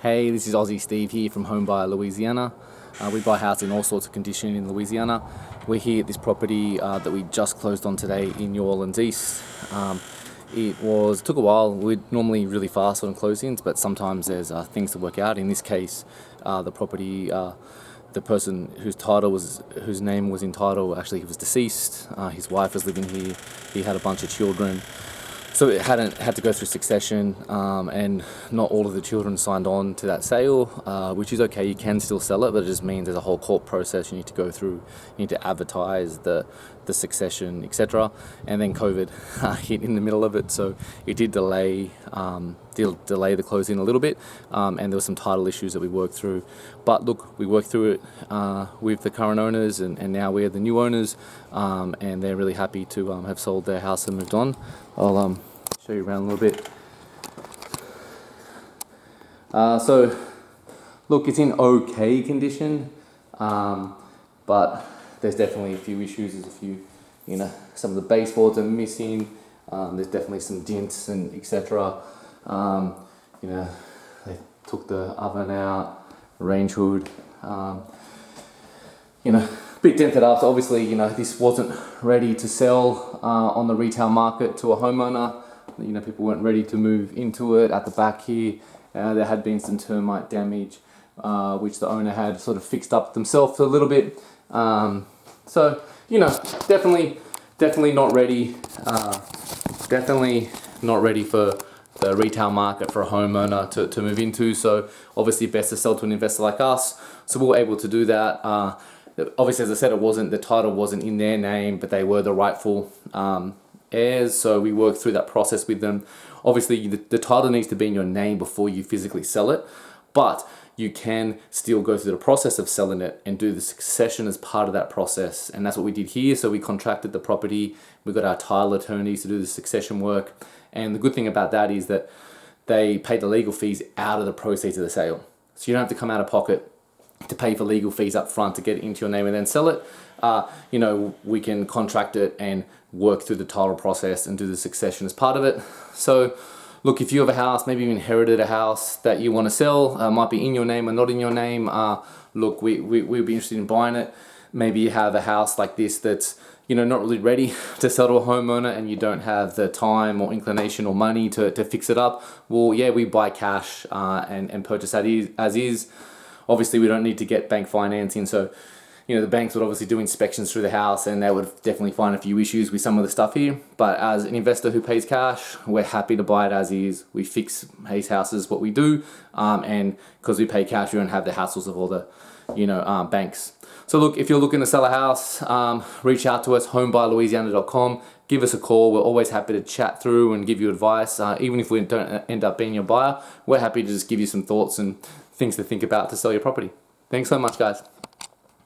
Hey, this is Aussie Steve here from Home Buyer Louisiana. We buy houses in all sorts of condition in Louisiana. We're here at this property that we just closed on today in New Orleans East. It took a while. We're normally really fast on closings, but sometimes there's things to work out. In this case, the property, the person whose name was in title, actually he was deceased. His wife was living here. He had a bunch of children. So it had to go through succession, and not all of the children signed on to that sale, which is okay. You can still sell it, but it just means there's a whole court process you need to go through. You need to advertise the succession, etc. And then COVID hit in the middle of it, so it did delay the closing a little bit, and there were some title issues that we worked through. But look, we worked through it with the current owners, and now we're the new owners, and they're really happy to have sold their house and moved on. I'll show you around a little bit. So look, it's in okay condition, but there's definitely a few issues. There's a few, some of the baseboards are missing. There's definitely some dents and etc. They took the oven out, range hood, bit dented up. So obviously, this wasn't ready to sell on the retail market to a homeowner. People weren't ready to move into it. At the back here, there had been some termite damage, which the owner had sort of fixed up themselves a little bit. So, definitely not ready. Definitely not ready for the retail market for a homeowner to move into. So obviously best to sell to an investor like us. So we were able to do that. Obviously, as I said, the title wasn't in their name, but they were the rightful heirs. So we worked through that process with them. Obviously, the title needs to be in your name before you physically sell it, but you can still go through the process of selling it and do the succession as part of that process. And that's what we did here. So we contracted the property. We got our title attorneys to do the succession work. And the good thing about that is that they pay the legal fees out of the proceeds of the sale. So you don't have to come out of pocket to pay for legal fees up front to get it into your name and then sell it. We can contract it and work through the title process and do the succession as part of it. So look, if you have a house, maybe you inherited a house that you want to sell, might be in your name or not in your name, look, we'd be interested in buying it. Maybe you have a house like this that's not really ready to sell to a homeowner, and you don't have the time or inclination or money to fix it up. Well, yeah, we buy cash and purchase as is. Obviously, we don't need to get bank financing, so the banks would obviously do inspections through the house, and they would definitely find a few issues with some of the stuff here. But as an investor who pays cash, we're happy to buy it as is. We fix Hayes houses, what we do, and because we pay cash, we don't have the hassles of all the banks. So look, if you're looking to sell a house, reach out to us, homebuylouisiana.com. Give us a call. We're always happy to chat through and give you advice. Even if we don't end up being your buyer, we're happy to just give you some thoughts and things to think about to sell your property. Thanks so much, guys.